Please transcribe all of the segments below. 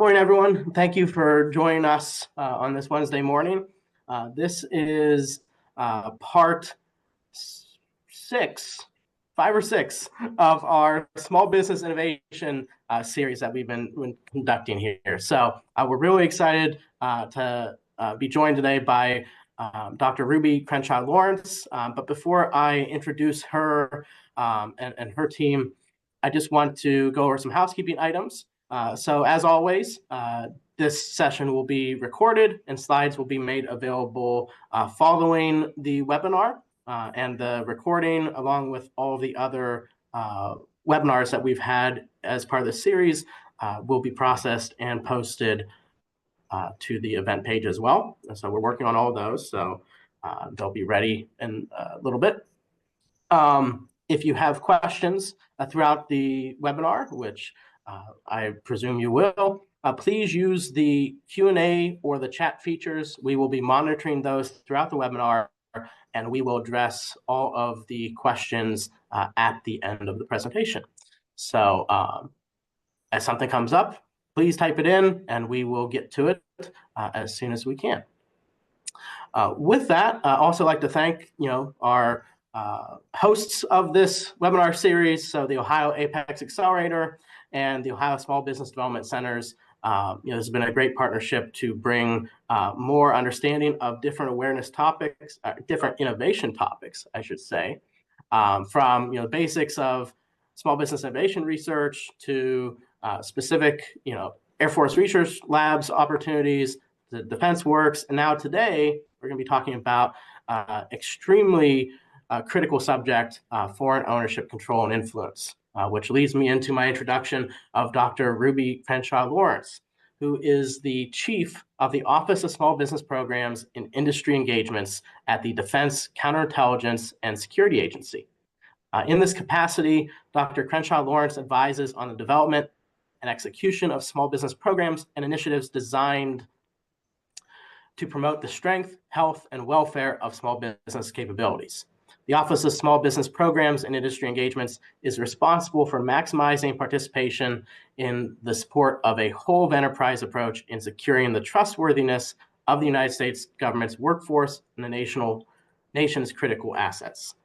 Morning, everyone. Thank you for joining us on this Wednesday morning. This is part 5 or 6 of our small business innovation series that we've been conducting here. So we're really excited to be joined today by Dr. Ruby Crenshaw Lawrence. But before I introduce her and her team, I just want to go over some housekeeping items. So as always, this session will be recorded and slides will be made available following the webinar, and the recording, along with all the other webinars that we've had as part of the series, will be processed and posted to the event page as well. And so we're working on all of those, so they'll be ready in a little bit. If you have questions throughout the webinar, which I presume you will, please use the Q&A or the chat features. We will be monitoring those throughout the webinar, and we will address all of the questions at the end of the presentation. So as something comes up, please type it in, and we will get to it as soon as we can. With that, I'd also like to thank our hosts of this webinar series, so the Ohio Apex Accelerator and the Ohio Small Business Development Centers. There's been a great partnership to bring more understanding of different awareness topics, different innovation topics, I should say, from basics of small business innovation research to specific Air Force Research Labs opportunities, the Defense Works, and now today we're going to be talking about extremely critical subject, foreign ownership, control, and influence. Which leads me into my introduction of Dr. Ruby Crenshaw Lawrence, who is the Chief of the Office of Small Business Programs and Industry Engagements at the Defense Counterintelligence and Security Agency. In this capacity, Dr. Crenshaw Lawrence advises on the development and execution of small business programs and initiatives designed to promote the strength, health, and welfare of small business capabilities. The Office of Small Business Programs and Industry Engagements is responsible for maximizing participation in the support of a whole of enterprise approach in securing the trustworthiness of the United States government's workforce and the nation's critical assets.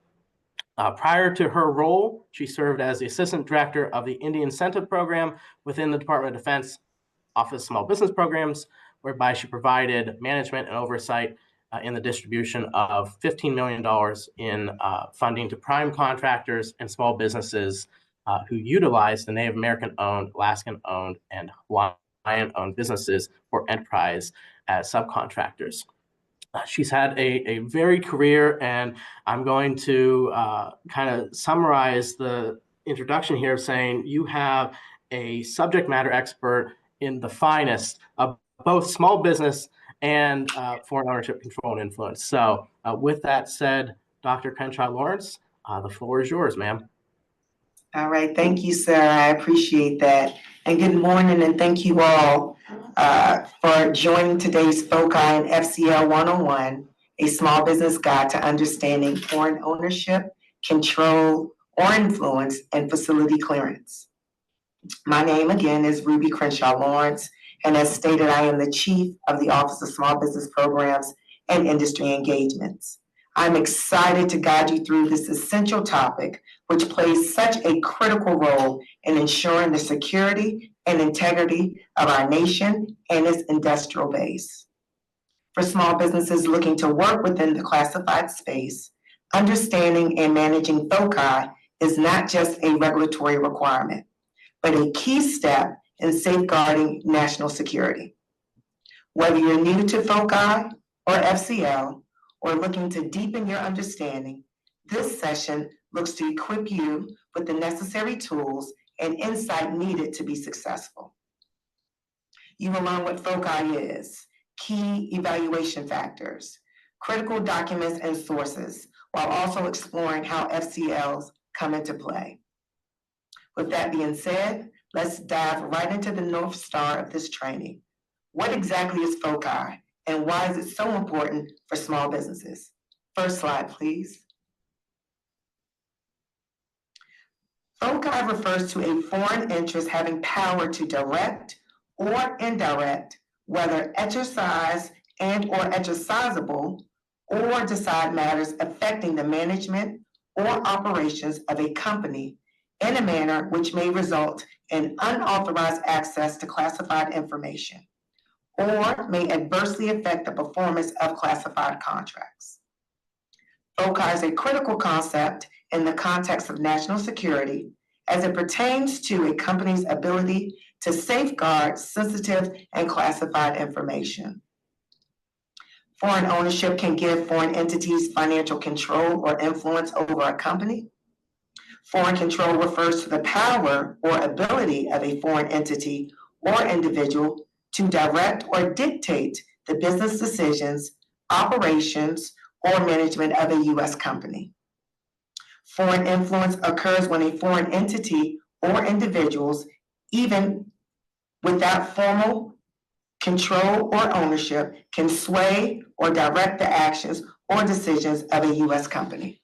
Prior to her role, she served as the Assistant Director of the Indian Incentive Program within the Department of Defense Office of Small Business Programs, whereby she provided management and oversight in the distribution of $15 million in funding to prime contractors and small businesses who utilize the Native American-owned, Alaskan-owned, and Hawaiian-owned businesses or enterprise as subcontractors. She's had a varied career, and I'm going to kind of summarize the introduction here saying you have a subject matter expert in the finest of both small business and foreign ownership, control, and influence. So with that said, Dr. Crenshaw Lawrence, the floor is yours, ma'am. All right. Thank you, sir. I appreciate that. And good morning, and thank you all for joining today's FOCI and FCL 101, a small business guide to understanding foreign ownership, control, or influence, and facility clearance. My name, again, is Ruby Crenshaw Lawrence. And as stated, I am the Chief of the Office of Small Business Programs and Industry Engagements. I'm excited to guide you through this essential topic, which plays such a critical role in ensuring the security and integrity of our nation and its industrial base. For small businesses looking to work within the classified space, understanding and managing FOCI is not just a regulatory requirement, but a key step in safeguarding national security. Whether you're new to FOCI or FCL, or looking to deepen your understanding, this session looks to equip you with the necessary tools and insight needed to be successful. You will learn what FOCI is, key evaluation factors, critical documents and sources, while also exploring how FCLs come into play. With that being said, let's dive right into the North Star of this training. What exactly is FOCI, and why is it so important for small businesses? First slide, please. FOCI refers to a foreign interest having power to direct or indirect, whether exercise and or exercisable, or decide matters affecting the management or operations of a company in a manner which may result in unauthorized access to classified information, or may adversely affect the performance of classified contracts. FOCI is a critical concept in the context of national security as it pertains to a company's ability to safeguard sensitive and classified information. Foreign ownership can give foreign entities financial control or influence over a company. Foreign control refers to the power or ability of a foreign entity or individual to direct or dictate the business decisions, operations, or management of a U.S. company. Foreign influence occurs when a foreign entity or individuals, even without formal control or ownership, can sway or direct the actions or decisions of a U.S. company.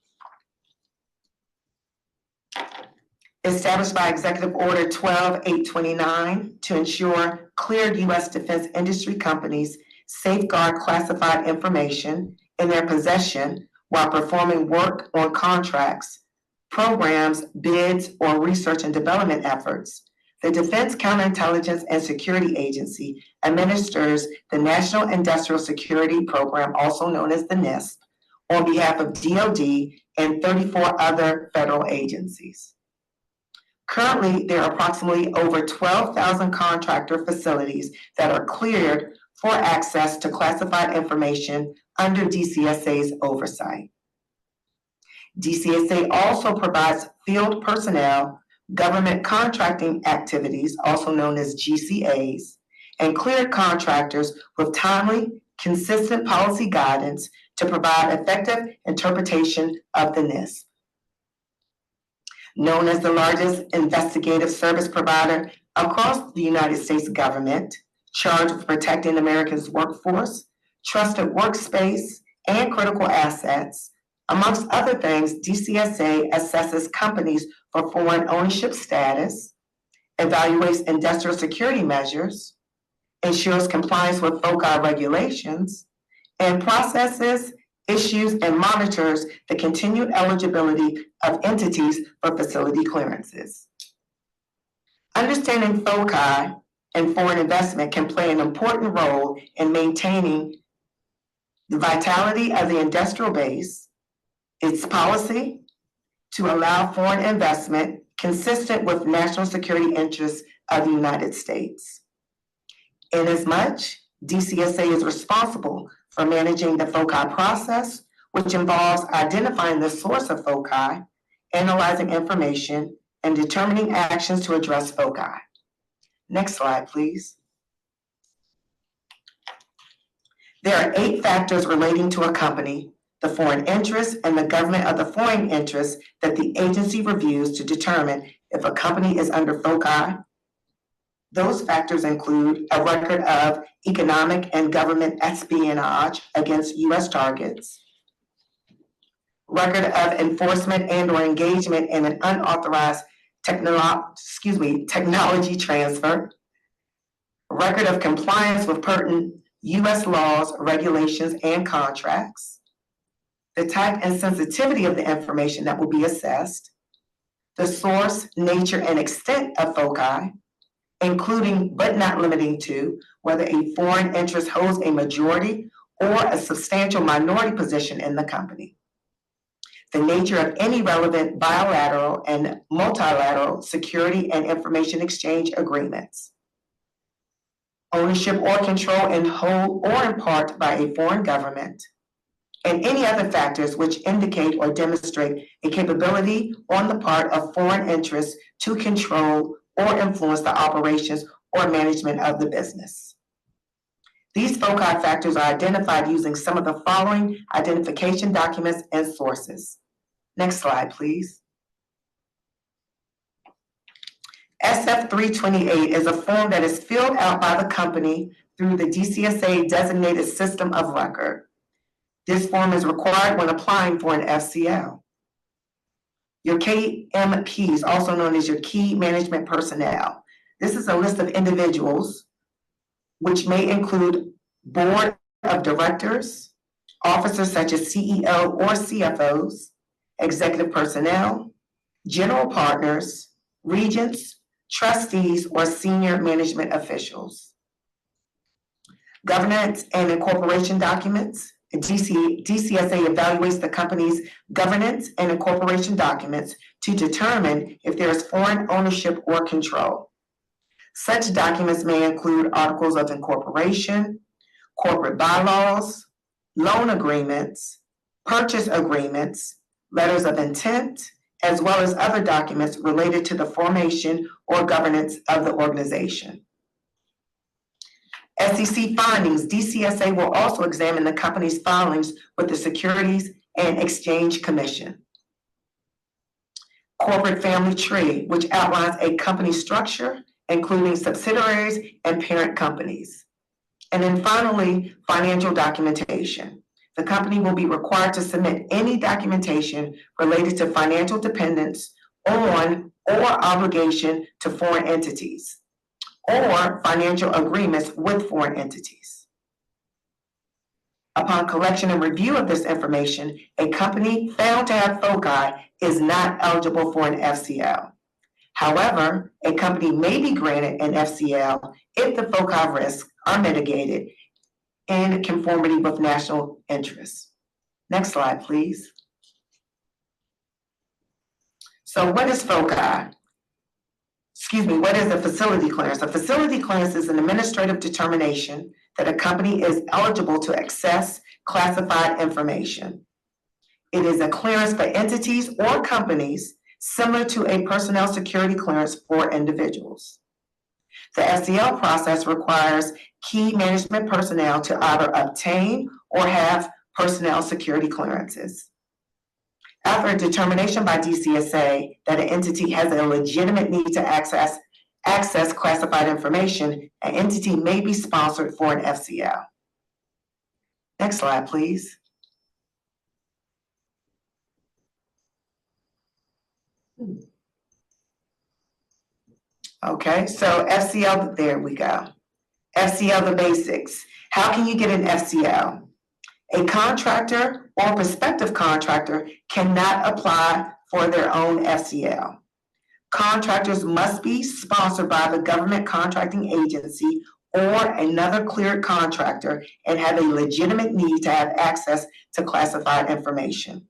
Established by Executive Order 12829 to ensure cleared U.S. defense industry companies safeguard classified information in their possession while performing work on contracts, programs, bids, or research and development efforts, the Defense Counterintelligence and Security Agency administers the National Industrial Security Program, also known as the NISP, on behalf of DoD and 34 other federal agencies. Currently, there are approximately over 12,000 contractor facilities that are cleared for access to classified information under DCSA's oversight. DCSA also provides field personnel, government contracting activities, also known as GCAs, and cleared contractors with timely, consistent policy guidance to provide effective interpretation of the NISP. Known as the largest investigative service provider across the United States government, charged with protecting America's workforce, trusted workspace, and critical assets, amongst other things, DCSA assesses companies for foreign ownership status, evaluates industrial security measures, ensures compliance with FOCI regulations, and processes, issues, and monitors the continued eligibility of entities for facility clearances. Understanding FOCI and foreign investment can play an important role in maintaining the vitality of the industrial base, its policy to allow foreign investment consistent with national security interests of the United States. Inasmuch, DCSA is responsible for managing the FOCI process, which involves identifying the source of FOCI, analyzing information, and determining actions to address FOCI. Next slide, please. There are 8 factors relating to a company, the foreign interest, and the government of the foreign interest that the agency reviews to determine if a company is under FOCI. Those factors include a record of economic and government espionage against U.S. targets, record of enforcement and or engagement in an unauthorized technology transfer, record of compliance with pertinent U.S. laws, regulations, and contracts, the type and sensitivity of the information that will be assessed, the source, nature, and extent of FOCI, including but not limiting to whether a foreign interest holds a majority or a substantial minority position in the company, the nature of any relevant bilateral and multilateral security and information exchange agreements, ownership or control in whole or in part by a foreign government, and any other factors which indicate or demonstrate a capability on the part of foreign interests to control or influence the operations or management of the business. These FOCI factors are identified using some of the following identification documents and sources. Next slide, please. SF 328 is a form that is filled out by the company through the DCSA designated system of record. This form is required when applying for an FCL. Your KMPs, also known as your key management personnel. This is a list of individuals which may include board of directors, officers such as CEO or CFOs, executive personnel, general partners, regents, trustees, or senior management officials. Governance and incorporation documents. DCSA evaluates the company's governance and incorporation documents to determine if there is foreign ownership or control. Such documents may include articles of incorporation, corporate bylaws, loan agreements, purchase agreements, letters of intent, as well as other documents related to the formation or governance of the organization. SEC findings. DCSA will also examine the company's filings with the Securities and Exchange Commission. Corporate family tree, which outlines a company structure, including subsidiaries and parent companies. And then finally, financial documentation. The company will be required to submit any documentation related to financial dependence on or obligation to foreign entities, or financial agreements with foreign entities. Upon collection and review of this information, a company found to have foci is not eligible for an FCL. However, a company may be granted an FCL if the foci risks are mitigated in conformity with national interests. Next slide, please. So what is foci? What is a facility clearance? A facility clearance is an administrative determination that a company is eligible to access classified information. It is a clearance for entities or companies similar to a personnel security clearance for individuals. The FCL process requires key management personnel to either obtain or have personnel security clearances. After a determination by DCSA that an entity has a legitimate need to access classified information, an entity may be sponsored for an FCL. Next slide, please. Okay, so FCL, there we go. FCL, the basics. How can you get an FCL? A contractor or prospective contractor cannot apply for their own FCL. Contractors must be sponsored by the government contracting agency or another cleared contractor and have a legitimate need to have access to classified information.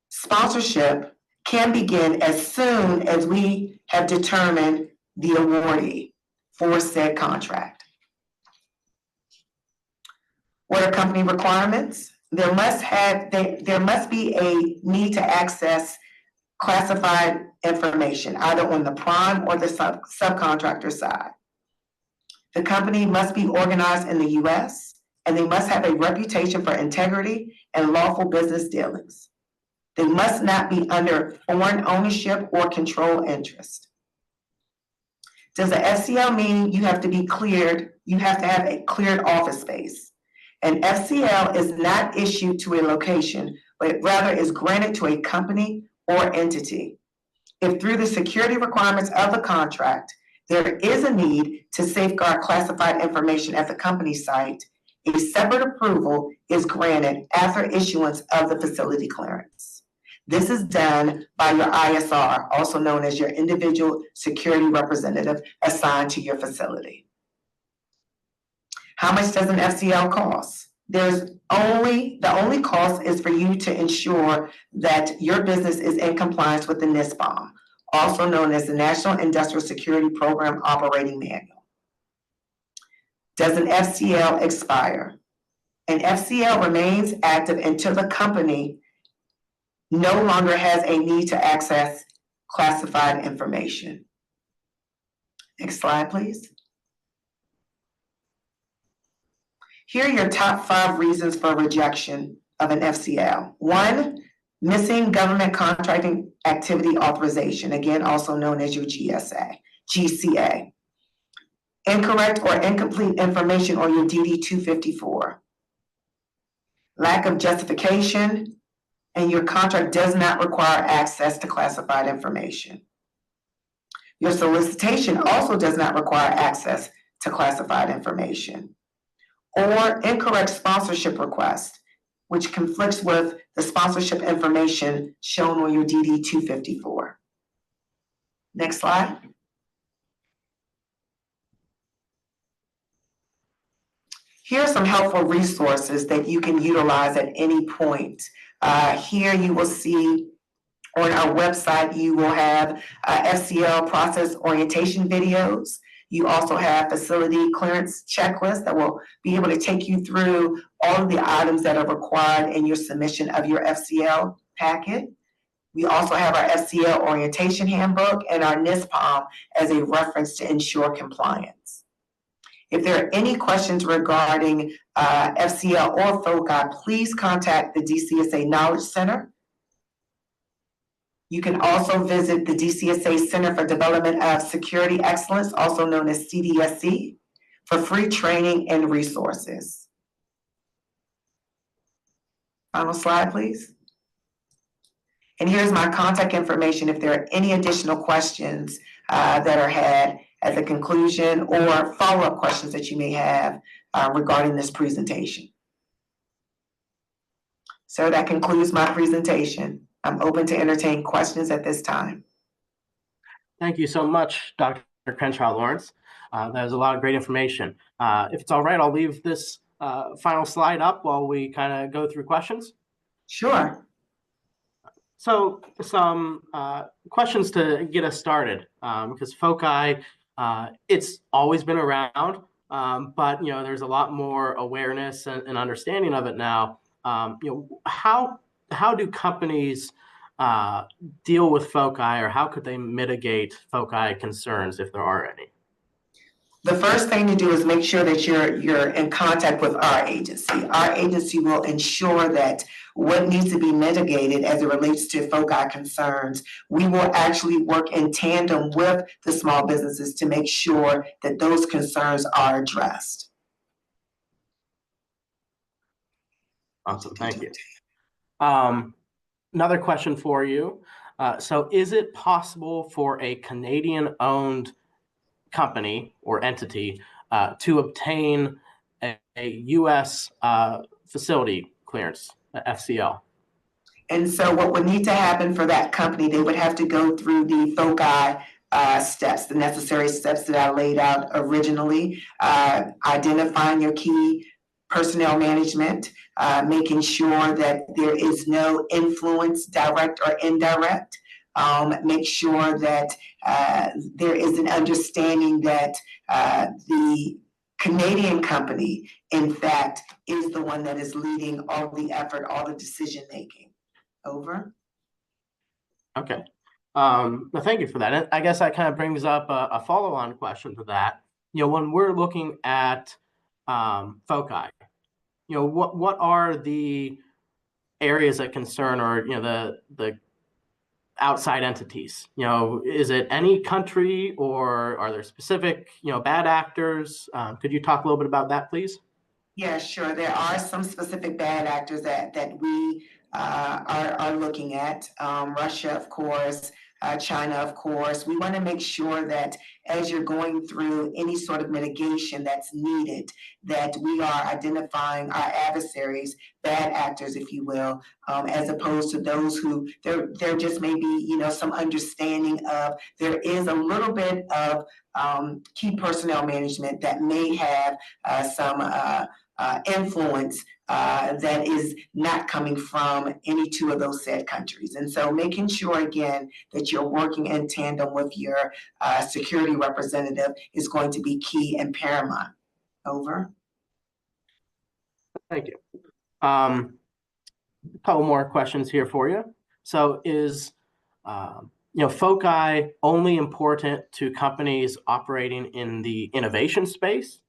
Sponsorship can begin as soon as we have determined the awardee for said contract. What are company requirements? There must be a need to access classified information, either on the prime or the subcontractor side. The company must be organized in the US, and they must have a reputation for integrity and lawful business dealings. They must not be under foreign ownership or control interest. Does the FCL mean you have to be cleared? You have to have a cleared office space. An FCL is not issued to a location, but rather is granted to a company or entity. If through the security requirements of the contract, there is a need to safeguard classified information at the company site, a separate approval is granted after issuance of the facility clearance. This is done by your ISR, also known as your individual security representative assigned to your facility. How much does an FCL cost? The only cost is for you to ensure that your business is in compliance with the NISPOM, also known as the National Industrial Security Program Operating Manual. Does an FCL expire? An FCL remains active until the company no longer has a need to access classified information. Next slide, please. Here are your top 5 reasons for rejection of an FCL. 1, missing government contracting activity authorization, again, also known as your GCA. Incorrect or incomplete information on your DD 254. Lack of justification, and your contract does not require access to classified information. Your solicitation also does not require access to classified information, or incorrect sponsorship request, which conflicts with the sponsorship information shown on your DD 254. Next slide. Here are some helpful resources that you can utilize at any point. Here you will see on our website, you will have FCL process orientation videos. You also have facility clearance checklists that will be able to take you through all of the items that are required in your submission of your FCL packet. We also have our FCL orientation handbook and our NISPOM as a reference to ensure compliance. If there are any questions regarding FCL or FOCI, please contact the DCSA Knowledge Center. You can also visit the DCSA Center for Development of Security Excellence, also known as CDSC, for free training and resources. Final slide, please. And here's my contact information if there are any additional questions that are had at the conclusion or follow-up questions that you may have regarding this presentation. So that concludes my presentation. I'm open to entertain questions at this time. Thank you so much, Dr. Crenshaw Lawrence. That was a lot of great information. If it's all right, I'll leave this final slide up while we kind of go through questions. Sure. So some questions to get us started, because FOCI, it's always been around, but there's a lot more awareness and understanding of it now. How do companies deal with FOCI, or how could they mitigate FOCI concerns if there are any? The first thing to do is make sure that you're in contact with our agency. Our agency will ensure that what needs to be mitigated as it relates to FOCI concerns, we will actually work in tandem with the small businesses to make sure that those concerns are addressed. Awesome, thank you. Another question for you. So is it possible for a Canadian-owned company or entity to obtain a U.S. facility clearance, FCL? And so what would need to happen for that company, they would have to go through the FOCI steps, the necessary steps that I laid out originally, identifying your key personnel management, making sure that there is no influence, direct or indirect. Make sure that there is an understanding that the Canadian company, in fact, is the one that is leading all the effort, all the decision making. Over. Okay. Well, thank you for that. And I guess that kind of brings up a follow-on question to that. When we're looking at FOCI, what are the areas of concern, or the outside entities? Is it any country, or are there specific bad actors? Could you talk a little bit about that, please? Yeah, sure. There are some specific bad actors that we are looking at. Russia, of course, China, of course. We want to make sure that as you're going through any sort of mitigation that's needed, that we are identifying our adversaries, bad actors, if you will, as opposed to those who there just may be, some understanding of there is a little bit of key personnel management that may have some influence that is not coming from any two of those said countries. And so making sure, again, that you're working in tandem with your security representative is going to be key and paramount. Over. Thank you. A couple more questions here for you. So is FOCI only important to companies operating in the innovation space,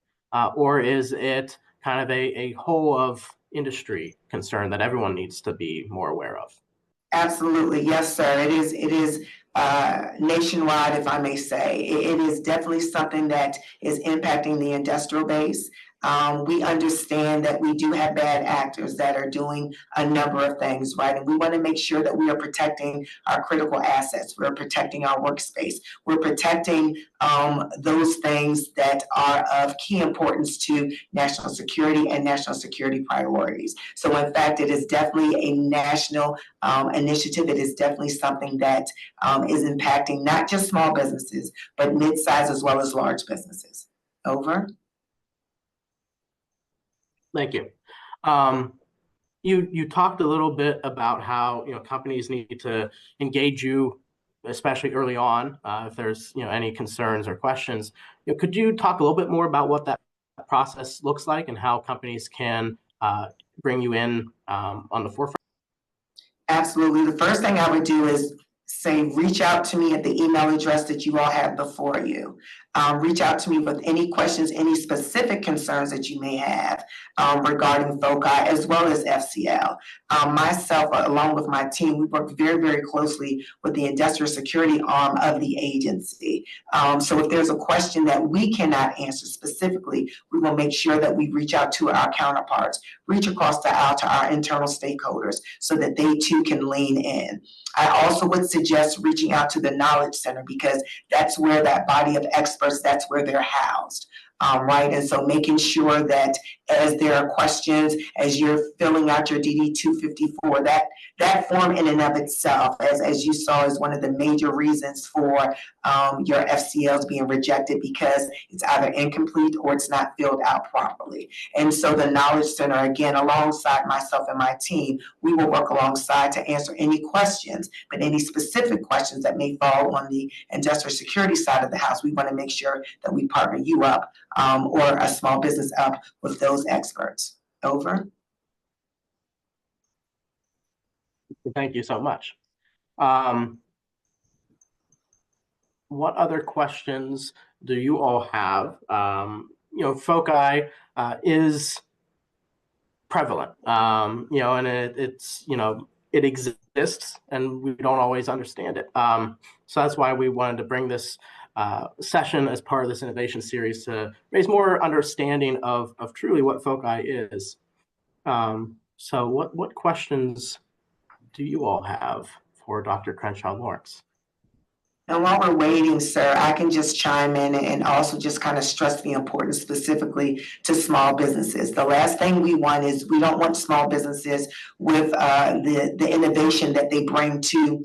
or is it kind of a whole of industry concern that everyone needs to be more aware of? Absolutely, yes, sir. It is nationwide, if I may say. It is definitely something that is impacting the industrial base. We understand that we do have bad actors that are doing a number of things, right? And we want to make sure that we are protecting our critical assets. We're protecting our workspace. We're protecting those things that are of key importance to national security and national security priorities. So in fact, it is definitely a national initiative. It is definitely something that is impacting not just small businesses, but mid-sized as well as large businesses. Over. Thank you. You talked a little bit about how companies need to engage you, especially early on, if there's any concerns or questions. Could you talk a little bit more about what that process looks like and how companies can bring you in on the forefront? Absolutely. The first thing I would do is say, reach out to me at the email address that you all have before you. Reach out to me with any questions, any specific concerns that you may have regarding FOCI as well as FCL. Myself, along with my team, we work very, very closely with the industrial security arm of the agency. So if there's a question that we cannot answer specifically, we will make sure that we reach out to our counterparts, reach across the aisle to our internal stakeholders so that they too can lean in. I also would suggest reaching out to the Knowledge Center because that's where that body of experts, that's where they're housed. Right. And so making sure that as there are questions, as you're filling out your DD 254, that form in and of itself, as you saw, is one of the major reasons for your FCLs being rejected because it's either incomplete or it's not filled out properly. And so the Knowledge Center, again, alongside myself and my team, we will work alongside to answer any questions, but any specific questions that may fall on the industrial security side of the house, we want to make sure that we partner you up or a small business up with those experts. Over. Thank you so much. What other questions do you all have? FOCI is prevalent, and it exists, and we don't always understand it. So that's why we wanted to bring this session as part of this innovation series to raise more understanding of truly what FOCI is. So what questions do you all have for Dr. Crenshaw Lawrence? And while we're waiting, sir, I can just chime in and also just kind of stress the importance specifically to small businesses. The last thing we want is we don't want small businesses with the innovation that they bring to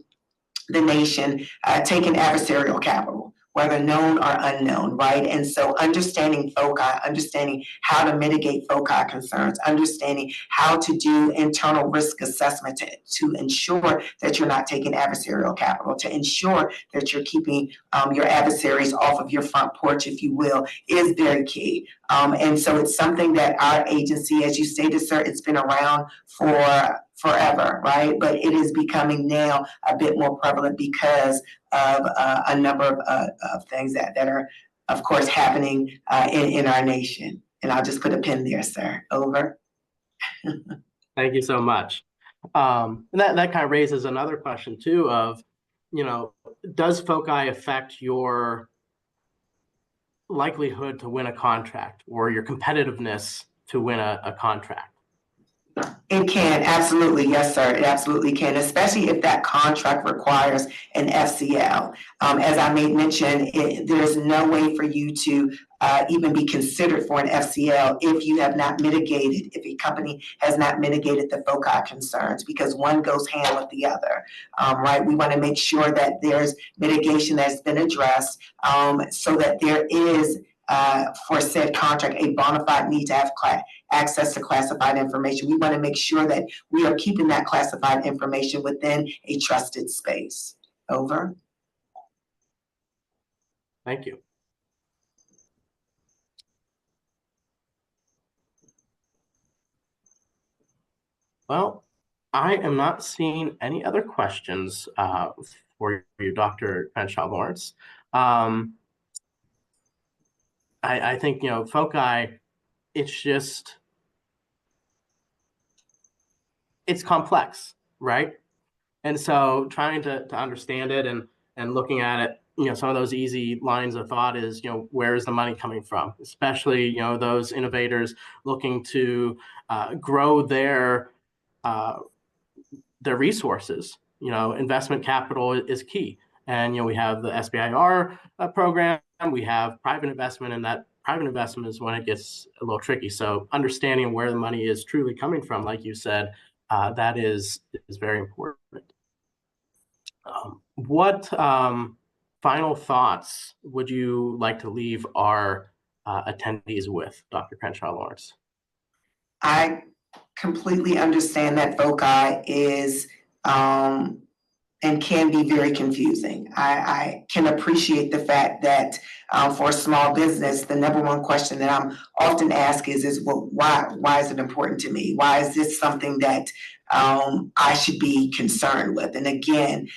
the nation taking adversarial capital, whether known or unknown, right? And so understanding FOCI, understanding how to mitigate FOCI concerns, understanding how to do internal risk assessment to ensure that you're not taking adversarial capital, to ensure that you're keeping your adversaries off of your front porch, if you will, is very key. And so it's something that our agency, as you stated, sir, it's been around for forever, right? But it is becoming now a bit more prevalent because of a number of things that are, of course, happening in our nation. And I'll just put a pin there, sir. Over. Thank you so much. And that kind of raises another question too of, does FOCI affect your likelihood to win a contract or your competitiveness to win a contract? It can, absolutely. Yes, sir. It absolutely can, especially if that contract requires an FCL. As I made mention, there's no way for you to even be considered for an FCL if you have not mitigated, if a company has not mitigated the FOCI concerns, because one goes hand with the other, right? We want to make sure that there's mitigation that's been addressed so that there is for said contract a bona fide need to have access to classified information. We want to make sure that we are keeping that classified information within a trusted space. Over. Thank you. Well, I am not seeing any other questions for you, Dr. Crenshaw Lawrence. I think, FOCI, it's complex, right? And so trying to understand it and looking at it, some of those easy lines of thought is, where is the money coming from? Especially, those innovators looking to grow their resources. Investment capital is key. And, we have the SBIR program, we have private investment, and that private investment is when it gets a little tricky. So understanding where the money is truly coming from, like you said, that is very important. What final thoughts would you like to leave our attendees with, Dr. Crenshaw Lawrence? I completely understand that FOCI is and can be very confusing. I can appreciate the fact that for a small business, the number one question that I'm often asked is well, why is it important to me? Why is this something that I should be concerned with? And again,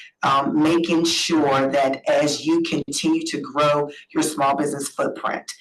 making sure that as you continue to grow your small business footprint,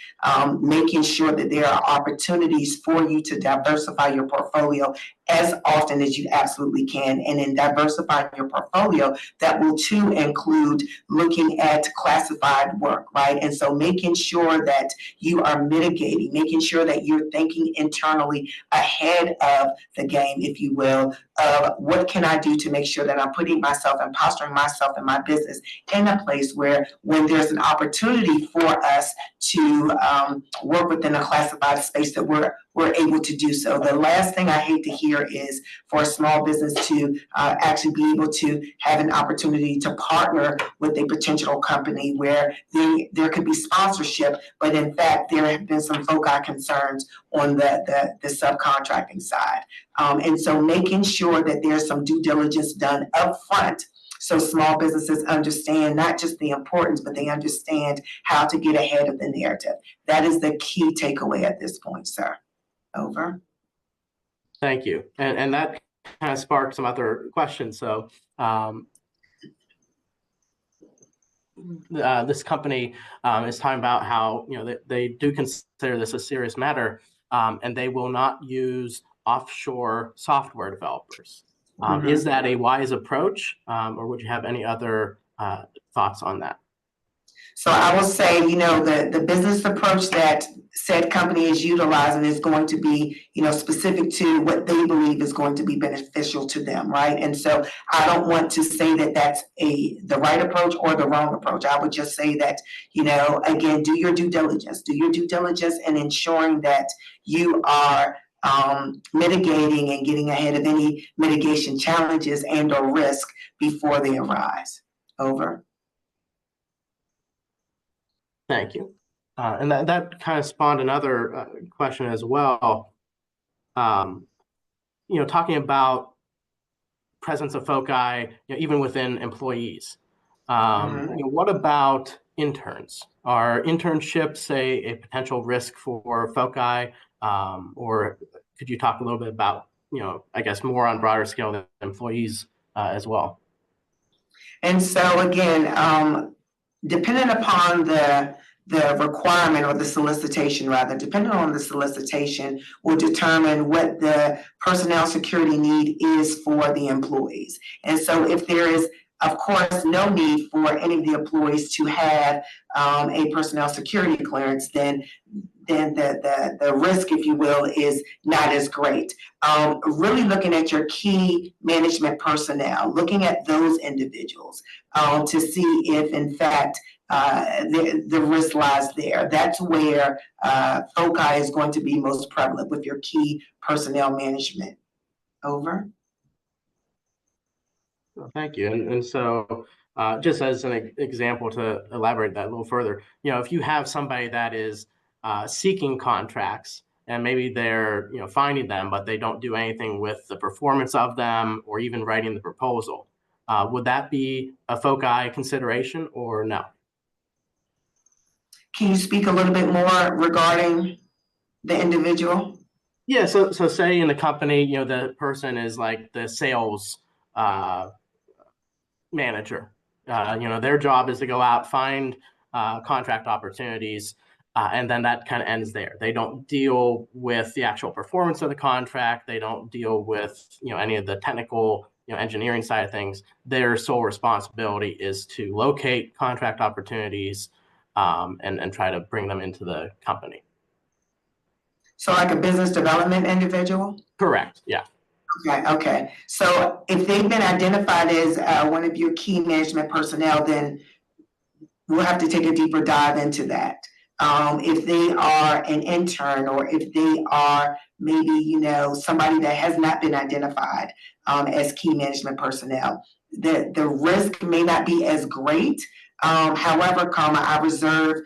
making sure that there are opportunities for you to diversify your portfolio as often as you absolutely can. And in diversifying your portfolio, that will too include looking at classified work, right? And so making sure that you are mitigating, making sure that you're thinking internally ahead of the game, if you will, of what can I do to make sure that I'm putting myself and posturing myself and my business in a place where when there's an opportunity for us to work within a classified space that we're able to do so. The last thing I hate to hear is for a small business to actually be able to have an opportunity to partner with a potential company where there could be sponsorship, but in fact, there have been some FOCI concerns on the subcontracting side. And so making sure that there's some due diligence done up front so small businesses understand not just the importance, but they understand how to get ahead of the narrative. That is the key takeaway at this point, sir. Over. Thank you. And that kind of sparked some other questions. So this company is talking about how they do consider this a serious matter, and they will not use offshore software developers. Is that a wise approach, or would you have any other thoughts on that? So I will say, the business approach that said company is utilizing is going to be, specific to what they believe is going to be beneficial to them, right? And so I don't want to say that that's the right approach or the wrong approach. I would just say that, again, do your due diligence in ensuring that you are mitigating and getting ahead of any mitigation challenges and or risk before they arise. Over. Thank you. And that kind of spawned another question as well. Talking about presence of FOCI, even within employees. What about interns? Are internships a potential risk for FOCI? Or could you talk a little bit about, I guess more on broader scale than employees as well? And so again, depending upon the requirement or the solicitation rather, depending on the solicitation will determine what the personnel security need is for the employees. And so if there is, of course, no need for any of the employees to have a personnel security clearance, then the risk, if you will, is not as great. Really looking at your key management personnel, looking at those individuals to see if, in fact, the risk lies there. That's where FOCI is going to be most prevalent with your key personnel management. Over. Well, thank you. And so just as an example to elaborate that a little further, if you have somebody that is seeking contracts and maybe they're finding them, but they don't do anything with the performance of them or even writing the proposal, would that be a FOCI consideration or no? Can you speak a little bit more regarding the individual? Yeah, so say in the company, the person is like the sales manager. Their job is to go out, find contract opportunities, and then that kind of ends there. They don't deal with the actual performance of the contract. They don't deal with any of the technical engineering side of things, their sole responsibility is to locate contract opportunities and try to bring them into the company. So like a business development individual? Correct. Yeah. Okay, okay. So if they've been identified as one of your key management personnel, then we'll have to take a deeper dive into that. If they are an intern, or if they are maybe, somebody that has not been identified as key management personnel, the risk may not be as great. However, Karma, I reserve,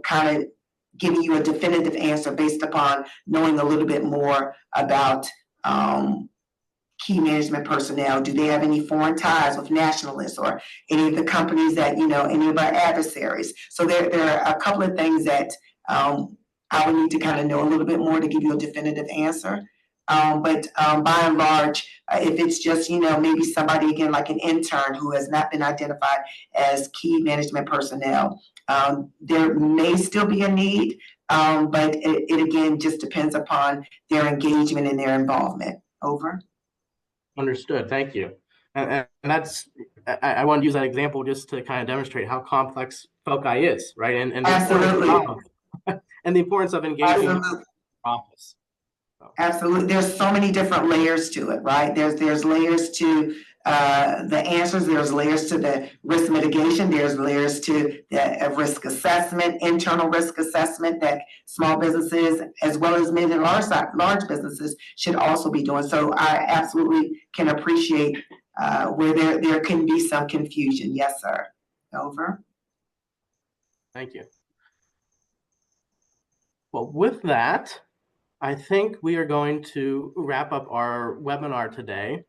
kind of giving you a definitive answer based upon knowing a little bit more about key management personnel. Do they have any foreign ties with nationalists or any of the companies that, any of our adversaries? So there are a couple of things that I would need to kind of know a little bit more to give you a definitive answer. But by and large, if it's just, maybe somebody, again, like an intern who has not been identified as key management personnel, there may still be a need, but it again just depends upon their engagement and their involvement. Over. Understood. Thank you. And that's, I want to use that example just to kind of demonstrate how complex FOCI is, right? And the Absolutely. and the importance of engaging Absolutely. office. So. Absolutely. There's so many different layers to it, right? There's layers to the answers, there's layers to the risk mitigation, there's layers to the risk assessment, internal risk assessment that small businesses as well as mid and large businesses should also be doing. So I absolutely can appreciate where there can be some confusion. Yes, sir. Over. Thank you. Well, with that, I think we are going to wrap up our webinar today.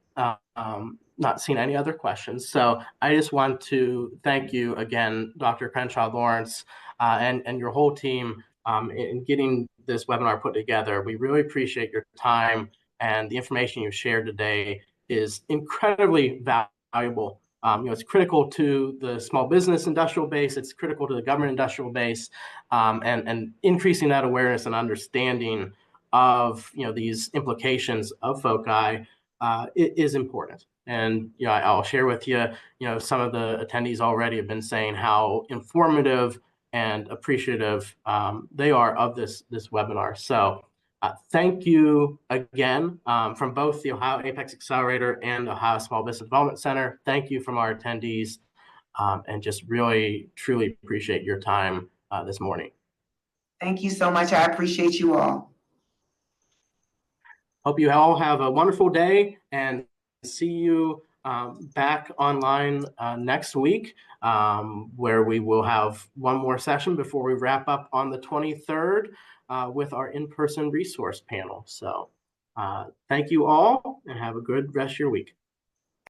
Not seeing any other questions. So I just want to thank you again, Dr. Crenshaw Lawrence, and your whole team in getting this webinar put together. We really appreciate your time, and the information you shared today is incredibly valuable. It's critical to the small business industrial base. It's critical to the government industrial base, and increasing that awareness and understanding of these implications of FOCI is important. And I'll share with you, some of the attendees already have been saying how informative and appreciative they are of this webinar. So thank you again from both the Ohio Apex Accelerator and the Ohio Small Business Development Center. Thank you from our attendees, and just really, truly appreciate your time this morning. Thank you so much. I appreciate you all. Hope you all have a wonderful day, and see you back online next week, where we will have one more session before we wrap up on the 23rd with our in-person resource panel. So thank you all, and have a good rest of your week.